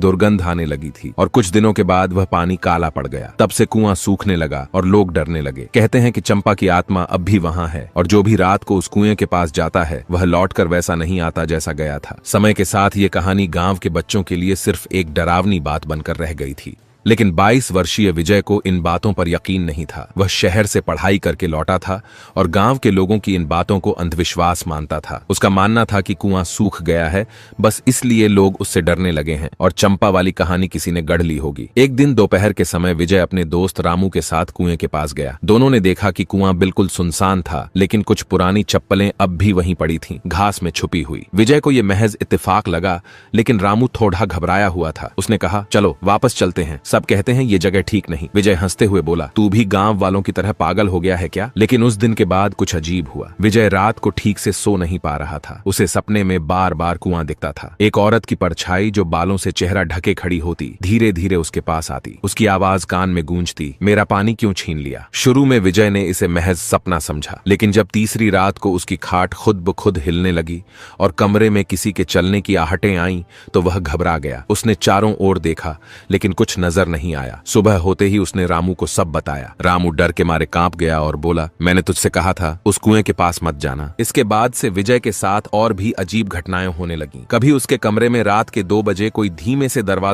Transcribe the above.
दुर्गंध आने लगी थी और कुछ दिनों के बाद वह पानी काला पड़ गया। तब से कुआं सूखने लगा और लोग डरने लगे। कहते हैं कि चंपा की आत्मा अब भी वहां है और जो भी रात को उस कुएं के पास जाता है वह लौटकर वैसा नहीं आता जैसा गया था। समय के साथ ये कहानी गांव के बच्चों के लिए सिर्फ एक डरावनी बात बनकर रह गई थी। लेकिन 22 वर्षीय विजय को इन बातों पर यकीन नहीं था। वह शहर से पढ़ाई करके लौटा था और गांव के लोगों की इन बातों को अंधविश्वास मानता था। उसका मानना था कि कुआं सूख गया है, बस इसलिए लोग उससे डरने लगे हैं और चंपा वाली कहानी किसी ने गढ़ ली होगी। एक दिन दोपहर के समय विजय अपने दोस्त रामू के साथ कुएं के पास गया। दोनों ने देखा कि कुआं बिल्कुल सुनसान था, लेकिन कुछ पुरानी चप्पलें अब भी वहीं पड़ी थीं, घास में छुपी हुई। विजय को यह महज इत्तेफाक लगा, लेकिन रामू थोड़ा घबराया हुआ था। उसने कहा, चलो वापस चलते हैं, सब कहते हैं ये जगह ठीक नहीं। विजय हंसते हुए बोला, तू भी गांव वालों की तरह पागल हो गया है क्या? लेकिन उस दिन के बाद कुछ अजीब हुआ। विजय रात को ठीक से सो नहीं पा रहा था। उसे सपने में बार बार कुआं दिखता था। एक औरत की परछाई जो बालों से चेहरा ढके खड़ी होती, धीरे धीरे उसके पास आती। उसकी आवाज कान में गूंजती, मेरा पानी क्यों छीन लिया? शुरू में विजय ने इसे महज सपना समझा, लेकिन जब तीसरी रात को उसकी खाट खुद ब खुद हिलने लगी और कमरे में किसी के चलने की आहटें आईं, तो वह घबरा गया। उसने चारों ओर देखा, लेकिन कुछ नजर नहीं आया। सुबह होते ही उसने रामू को सब बताया। रामू डर के मारे कांप गया और बोला, मैंने तुझसे कहा था उस कुएं के पास मत जाना। इसके बाद से विजय के साथ और भी अजीब घटनाएं होने लगीं। कभी उसके कमरे में रात के 2 बजे कोई धीमे से दरवाजा